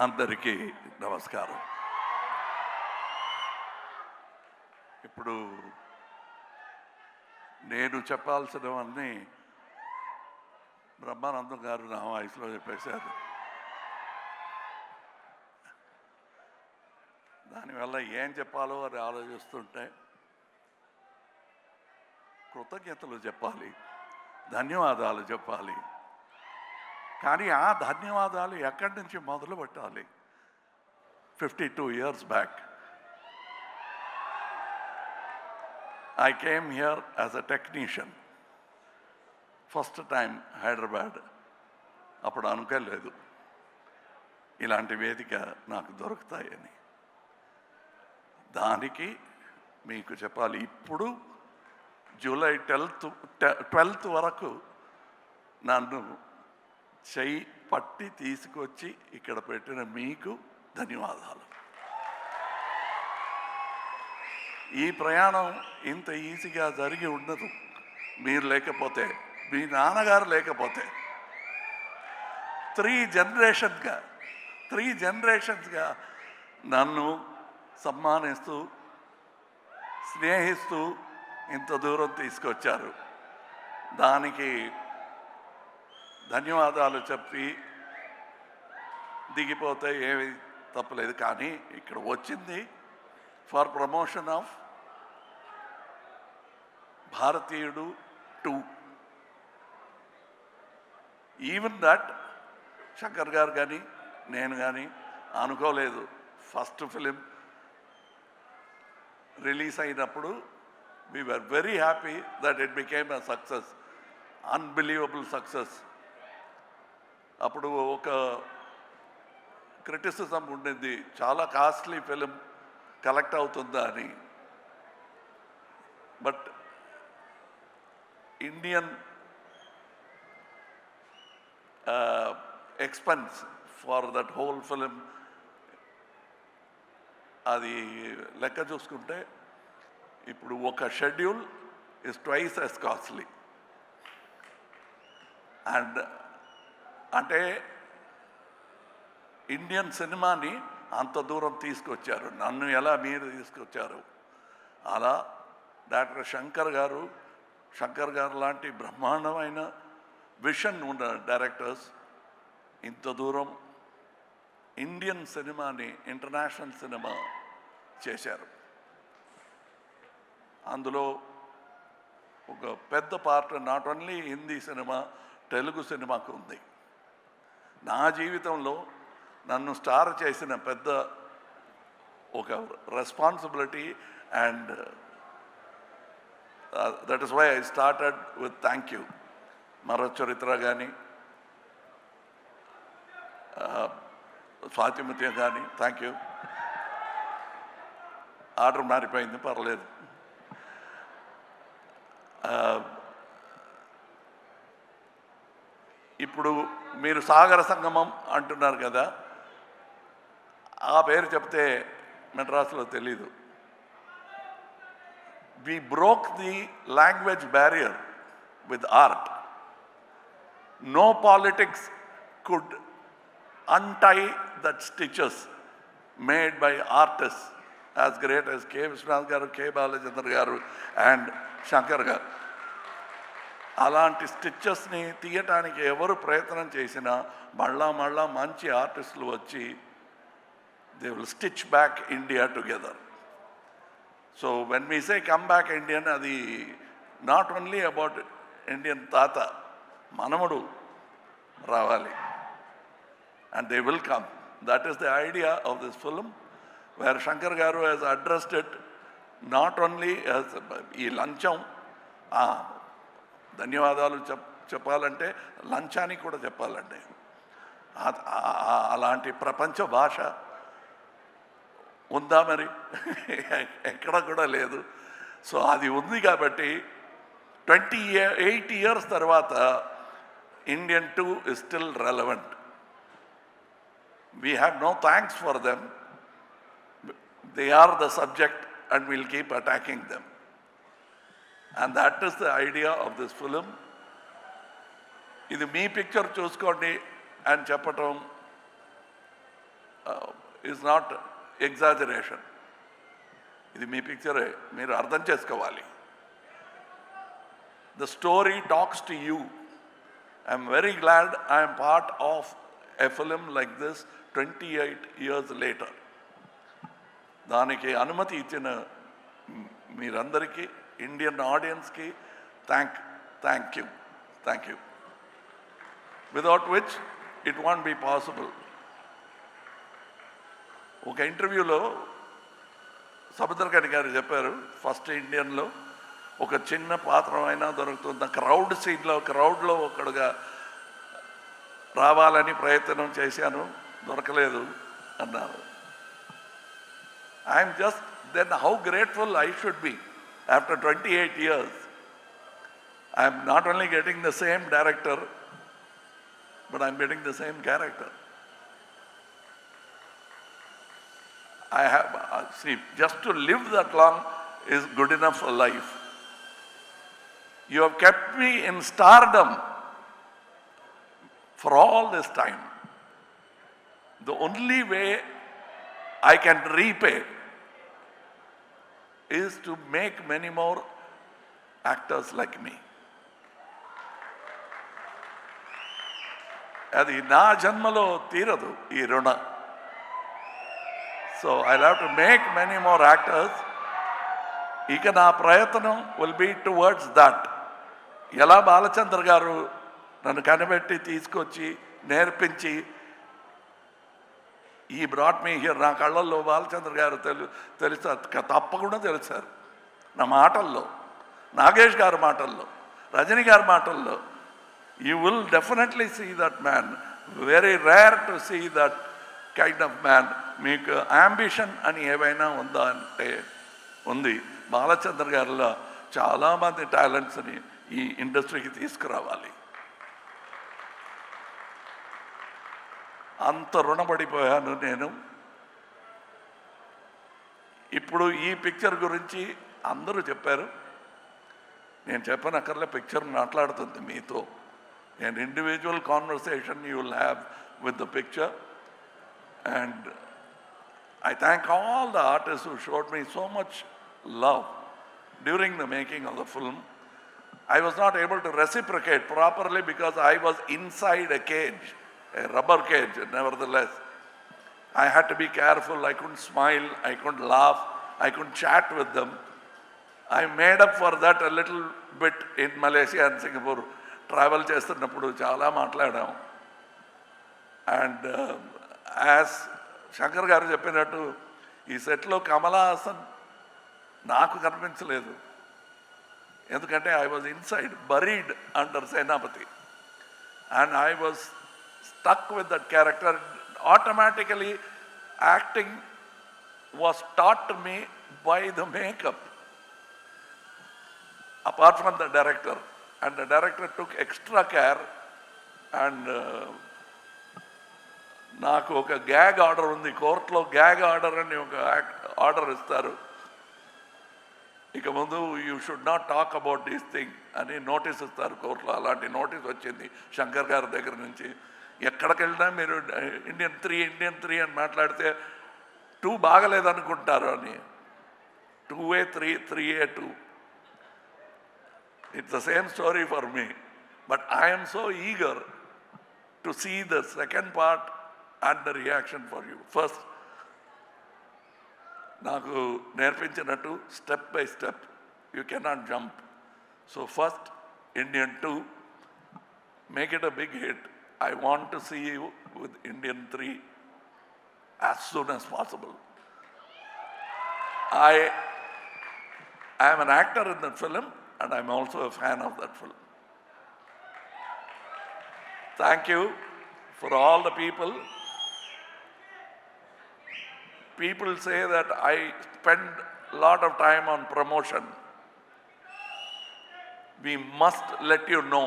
అందరికీ నమస్కారం. ఇప్పుడు నేను చెప్పాల్సినవన్నీ బ్రహ్మానందం గారు నా వాయిస్లో చెప్పేశారు. దానివల్ల ఏం చెప్పాలో అని ఆలోచిస్తుంటే కృతజ్ఞతలు చెప్పాలి, ధన్యవాదాలు చెప్పాలి. కానీ ఆ ధన్యవాదాలు ఎక్కడి నుంచి మొదలు పెట్టాలి? 52 years back I came here as a technician. First time Hyderabad. అప్పుడు అనుకోలేదు ఇలాంటి వేదిక నాకు దొరుకుతాయని. దానికి మీకు చెప్పాలి, ఇప్పుడు జూలై 12th వరకు నన్ను చెయ్యి పట్టి తీసుకొచ్చి ఇక్కడ పెట్టిన మీకు ధన్యవాదాలు. ఈ ప్రయాణం ఇంత ఈజీగా జరిగి ఉండదు మీరు లేకపోతే, మీ నాన్నగారు లేకపోతే. 3 జనరేషన్స్గా నన్ను సమ్మానిస్తూ స్నేహిస్తూ ఇంత దూరం తీసుకొచ్చారు. దానికి ధన్యవాదాలు చెప్పి దిగిపోతే ఏమి తప్పలేదు. కానీ ఇక్కడ వచ్చింది ఫర్ ప్రమోషన్ ఆఫ్ భారతీయుడు 2. ఈవెన్ దట్ శంకర్ గారు కానీ నేను కానీ అనుకోలేదు. ఫస్ట్ ఫిలిం రిలీజ్ అయినప్పుడు we were very happy that it became a success, unbelievable success. అప్పుడు ఒక క్రిటిసిజం ఉండింది, చాలా కాస్ట్లీ ఫిలిం కలెక్ట్ అవుతుందా అని. But Indian expense for that whole film అది లెక్క చూసుకుంటే ఇప్పుడు ఒక schedule is twice as costly. And అంటే ఇండియన్ సినిమాని అంత దూరం తీసుకొచ్చారు. నన్ను ఎలా మీరు తీసుకొచ్చారు, అలా డాక్టర్ శంకర్ గారు లాంటి బ్రహ్మాండమైన విషన్ ఉన్న డైరెక్టర్స్ ఇంత దూరం ఇండియన్ సినిమాని ఇంటర్నేషనల్ సినిమా చేశారు. అందులో ఒక పెద్ద part not only Hindi cinema, Telugu సినిమాకు ఉంది. నా జీవితంలో నన్ను స్టార్ చేసిన పెద్ద ఒక responsibility. And that is why I started with thank you. మరో చరిత్ర కానీ స్వాతిముత్యం కానీ థ్యాంక్ యూ. ఆర్డర్ మారిపోయింది, పర్లేదు. ఇప్పుడు మీరు సాగర సంగమం అంటున్నారు కదా, ఆ పేరు చెప్తే మెడ్రాస్లో తెలీదు. We broke the language barrier with art. No politics could untie that stitches made by artists as great as K. Vishwanath garu, K. Balachandra garu and Shankar garu. అలాంటి స్టిచెస్ని తీయటానికి ఎవరు ప్రయత్నం చేసినా మళ్ళా మంచి ఆర్టిస్టులు వచ్చి they will stitch back India together. So when we say come back Indian, అది నాట్ ఓన్లీ అబౌట్ ఇండియన్ తాత, మనముడు రావాలి. And they will come. That is the idea of this film, where Shankar garu has addressed it not only as ఈ లంచం, ధన్యవాదాలు చెప్పాలంటే లంచానికి కూడా చెప్పాలంటే అలాంటి ప్రపంచ భాష ఉందా మరి? ఎక్కడ కూడా లేదు. సో అది ఉంది కాబట్టి 28 years తర్వాత Indian 2 is still relevant. We have no thanks for them. They are the subject and we'll keep attacking them. And that is the idea of this film. ఇది మీ పిక్చర్ చూసుకోండి అని చెప్పటం is not exaggeration. ఇది మీ పిక్చరే, మీరు అర్థం చేసుకోవాలి. The story talks to you. I am very glad I am part of a film like this 28 years later. దానికి అనుమతి ఇచ్చిన మీరందరికీ, ఇండియన్ ఆడియన్స్కి thank you. Without which it won't be possible. ఒక ఇంటర్వ్యూలో సముద్రకని గారు చెప్పారు, ఫస్ట్ ఇండియన్లో ఒక చిన్న పాత్ర అయినా దొరుకుతుంది, క్రౌడ్లో ఒకడుగా రావాలని ప్రయత్నం చేశాను, దొరకలేదు అన్నారు. I'm just then how grateful I should be after 28 years. I'm not only getting the same director, but I'm getting the same character. I have, see, just to live that long is good enough for life. You have kept me in stardom for all this time. The only way I can repay is to make many more actors like me. అది నా జన్మలో తీరదు ఈ రుణ. So I have to make many more actors. ఇక నా ప్రయత్నం will be towards that. ఎలా బాలచంద్ర గారు నన్ను కనిపెట్టి తీసుకొచ్చి నేర్పించి ఈ బ్రాట్ మీ హియర్, నా కళ్ళల్లో బాలచంద్ర గారు తెలుసు, తప్పకుండా తెలిసారు నా మాటల్లో, నాగేష్ గారి మాటల్లో, రజనీ గారి మాటల్లో. You will definitely see that man. Very rare to see that kind of man. మీకు అంబిషన్ అని ఏవైనా ఉందా అంటే ఉంది. బాలచంద్ర గారిలో చాలామంది టాలెంట్స్ని ఈ ఇండస్ట్రీకి తీసుకురావాలి. అంత రుణపడిపోయాను నేను. ఇప్పుడు ఈ పిక్చర్ గురించి అందరూ చెప్పారు, నేను చెప్పనక్కర్లే, పిక్చర్ మాట్లాడుతుంది మీతో. An individual conversation you will have with the picture, and I thank all the artists who showed me so much love during the making of the film. I was not able to reciprocate properly because I was inside a cage, a rubber cage. Nevertheless, I had to be careful. I couldn't smile, I couldn't laugh, I couldn't chat with them. I made up for that a little bit in Malaysia and Singapore. Travel చేస్తున్నప్పుడు చాలా మాట్లాడాం. And as Shankar గారు చెప్పినట్టు ఈ సెట్లో కమలా హాసన్ నాకు కనిపించలేదు, ఎందుకంటే I was inside, buried under Senapathi, and I was stuck with that character. Automatically acting was taught to me by the makeup, apart from the director. And the director took extra care, and నాకు ఒక gag order ఉంది కోర్టులో. Gag order అని ఒక order ఇస్తారు, ఇక ముందు you should not talk about this thing అని నోటీస్ ఇస్తారు కోర్టులో. అలాంటి నోటీస్ వచ్చింది శంకర్ గారి దగ్గర నుంచి. ఎక్కడికి వెళ్ళినా మీరు ఇండియన్ త్రీ అని మాట్లాడితే 2 బాగలేదనుకుంటారు అని. 2A 3, 3A 2. It's the same story for me, but I am so eager to see the second part and the reaction for you. First, నాకు నేర్పించినట్టు step by step, you cannot jump. So first, Indian 2, make it a big hit. I want to see you with Indian 3 as soon as possible. I am an actor in that film, and I'm also a fan of that film. Thank you for all the people. People say that I spend a lot of time on promotion. We must let you know,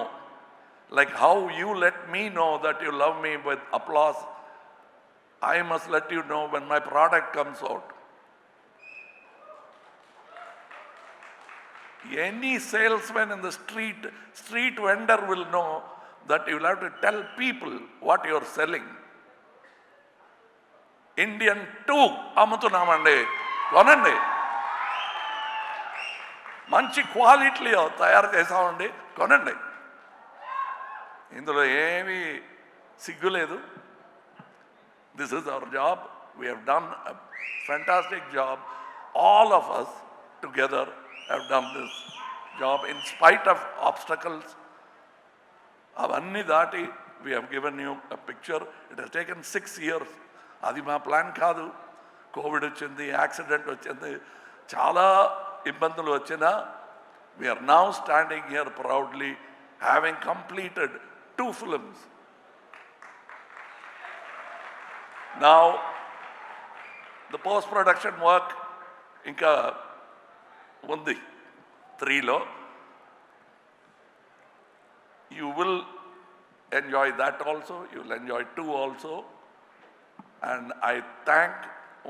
like how you let me know that you love me with applause, I must let you know when my product comes out. Any salesman in the street vendor will know that you will have to tell people what you are selling. Indian 2 అమ్ముతున్నామండి, కొనండి. మంచి క్వాలిటీలో తయారు చేసామండి, కొనండి. ఇందులో ఏమీ సిగ్గు లేదు. This is our job. We have done a fantastic job. All of us together have done this job in spite of obstacles. అవన్నీ దాటి we have given you a picture. It has taken 6 years. అది మా plan కాదు. Covid వచ్చింది, accident వచ్చింది, చాలా ఇబ్బందులు వచ్చినా we are now standing here proudly having completed 2 films. Now the post production work ఇంకా ఉంది 3లో. You will enjoy that also. You will enjoy 2 also. And I thank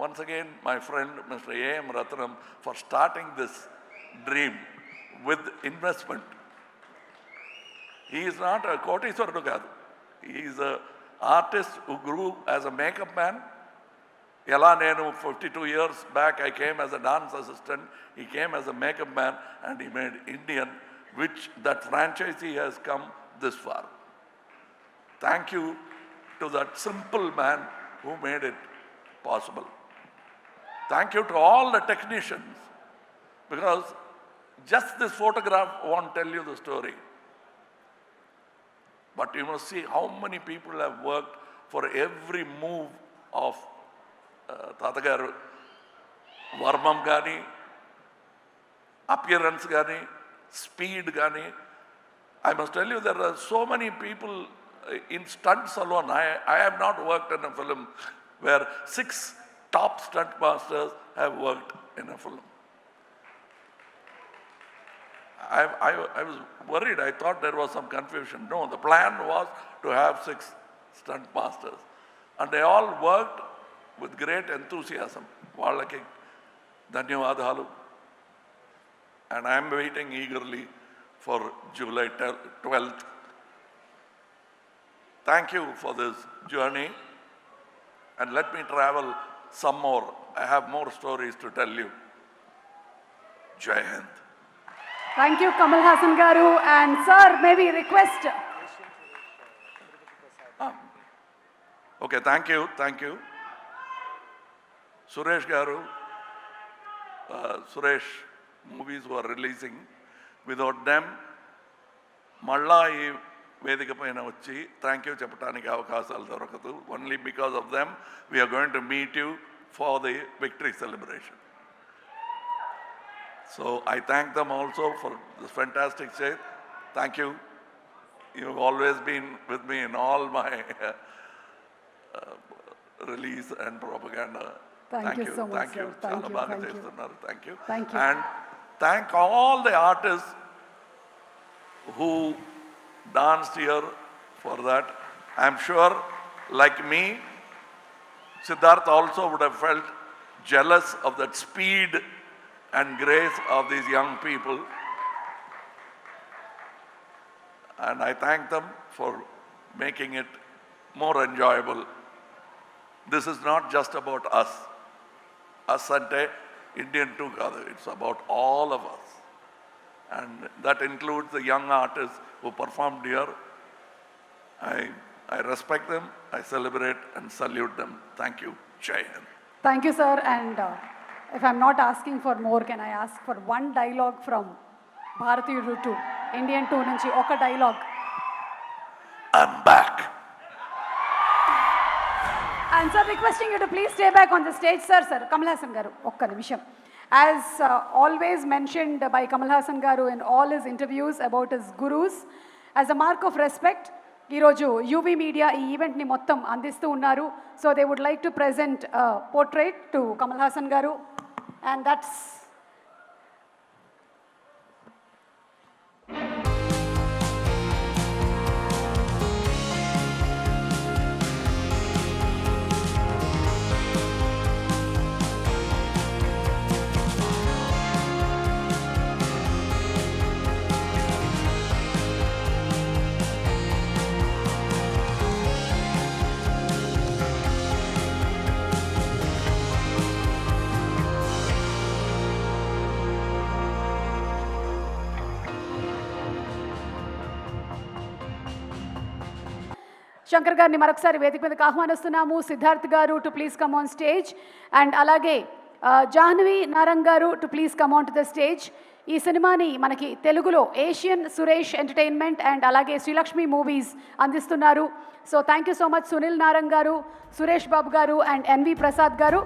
once again my friend Mr. A.M. Ratnam for starting this dream with investment. He is not a కోటీశ్వరుడు కాదు. He is an artist who grew as a makeup man. ఎలా నేను 52 years back I came as a dance assistant, he came as a makeup man and he made Indian, which that franchisee has come this far. Thank you to that simple man who made it possible. Thank you to all the technicians, because just this photograph won't tell you the story. But you must see how many people have worked for every move of తాతగారు. వర్మం కానీ, appearance కానీ, speed కానీ. I must tell you, there are so many people in stunts alone. I have not worked in a film where 6 top stunt masters have worked in a film. I was worried. I thought there was some confusion. No, the plan was to have 6 stunt masters. And they all worked with great enthusiasm. వాళ్ళకి ధన్యవాదాలు. And I am waiting eagerly for July 12th. Thank you for this journey. And let me travel some more. I have more stories to tell you. Jai Hind. Thank you, Kamal Haasan garu. And sir, maybe request. Okay, thank you. Suresh garu, Suresh movies were releasing. Without them, మళ్ళా ఈ వేదిక పైన వచ్చి thank you చెప్పడానికి అవకాశాలు దొరకదు. Only because of them we are going to meet you for the victory celebration. So I thank them also for this fantastic set. Thank you. You've always been with me in all my release and propaganda. Thank you so much, thank you. sir. Thank you. Thank you. Thank you. And thank all the artists who danced here for that. I'm sure, like me, Siddharth also would have felt jealous of that speed and grace of these young people. And I thank them for making it more enjoyable. This is not just about us. Us ante Indian 2 kaadu. It's about all of us. And that includes the young artists who performed here. I respect them, I celebrate and salute them. Thank you. Jai Hind. Thank you, sir. And if I'm not asking for more, can I ask for one dialogue from Bharatiyudu 2, Indian 2 nunchi oka dialogue? I'm back. And sir, requesting you to please stay back on the stage, sir. Kamal Haasan garu, okka nimisham. As always mentioned by Kamal Haasan garu in all his interviews about his gurus, as a mark of respect, ఈరోజు UV media ఈ ఈవెంట్ని మొత్తం అందిస్తూ ఉన్నారు. So they would like to present portrait to Kamal Haasan గారు. And that's Shankar గారిని మరొకసారి వేదిక మీదకి ఆహ్వానిస్తున్నాము. సిద్ధార్థ్ గారు to please come on stage, and అలాగే జాహ్నవి నారంగ్ గారు to please come on to the stage. ఈ సినిమాని మనకి తెలుగులో ఏషియన్ సురేష్ ఎంటర్టైన్మెంట్ అండ్ అలాగే శ్రీలక్ష్మి మూవీస్ అందిస్తున్నారు. So thank you so much Sunil Narang గారు, సురేష్ బాబు గారు అండ్ ఎన్వి ప్రసాద్ గారు.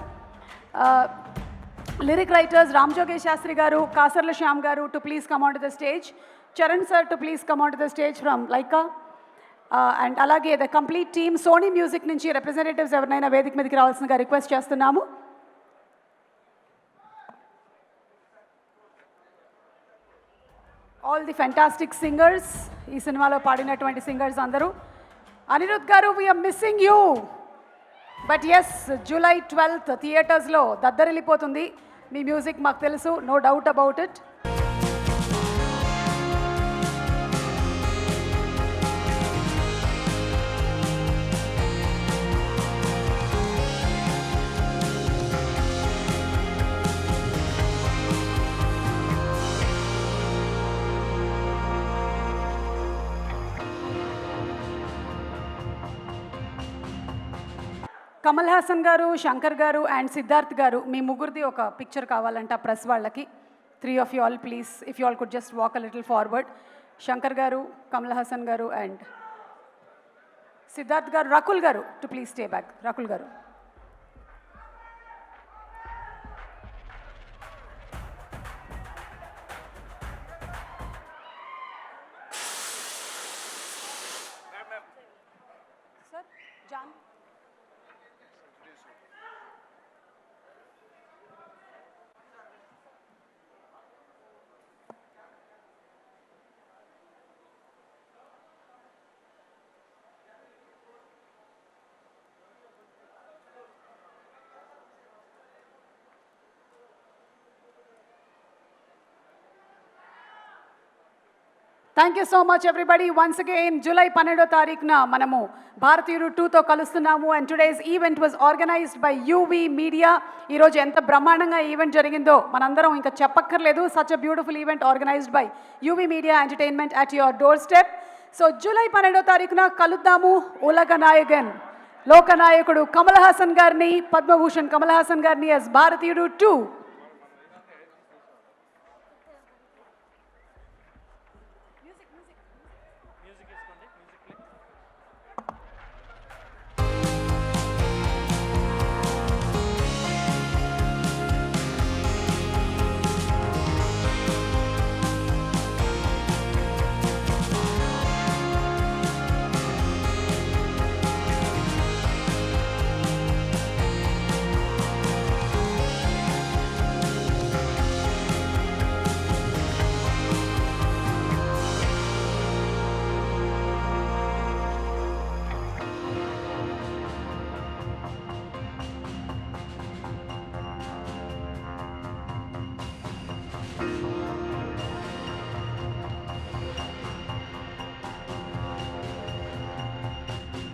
లిరిక్ రైటర్స్ రామ్జోగేష్ శాస్త్రి గారు, కాసర్ల శ్యామ్ గారు to please come on to the stage. Charan sir to please come on to the stage from Lyca. And అలాగే the complete team Sony music నుంచి representatives ఎవరినైనా వేదిక మీదకి రావాల్సిందిగా రిక్వెస్ట్ చేస్తున్నాము. ఆల్ ది ఫెంటాస్టిక్ సింగర్స్, ఈ సినిమాలో పాడినటువంటి సింగర్స్ అందరూ. Anirudh garu, we're missing you. But yes, July 12th థియేటర్స్లో దద్దరిల్లిపోతుంది మీ మ్యూజిక్, మాకు తెలుసు, no doubt about it. Kamal Haasan garu, Shankar గారు అండ్ సిద్ధార్థ్ గారు, మీ ముగ్గురిది ఒక పిక్చర్ కావాలంట ప్రెస్ వాళ్ళకి. 3 of you all please, if you all could just walk a little forward. Shankar గారు, కమల్ హాసన్ గారు అండ్ సిద్ధార్థ్ గారు. రకుల్ గారు to please stay back. Rakul గారు. Sir John. Thank you so much everybody. Once again July 12వ తారీఖున మనము భారతీయుడు 2తో కలుస్తున్నాము. And today's event was organised by UV media. ఈరోజు ఎంత బ్రహ్మాండంగా ఈవెంట్ జరిగిందో మనందరం ఇంకా చెప్పక్కర్లేదు. Such a beautiful event organised by UV media entertainment at your doorstep. So July 12వ తారీఖున కలుద్దాము. ఉలగ నాయకన్, లోకనాయకుడు కమల్ హాసన్ గారిని, పద్మభూషణ్ కమల్ హాసన్ గారిని as భారతీయుడు 2.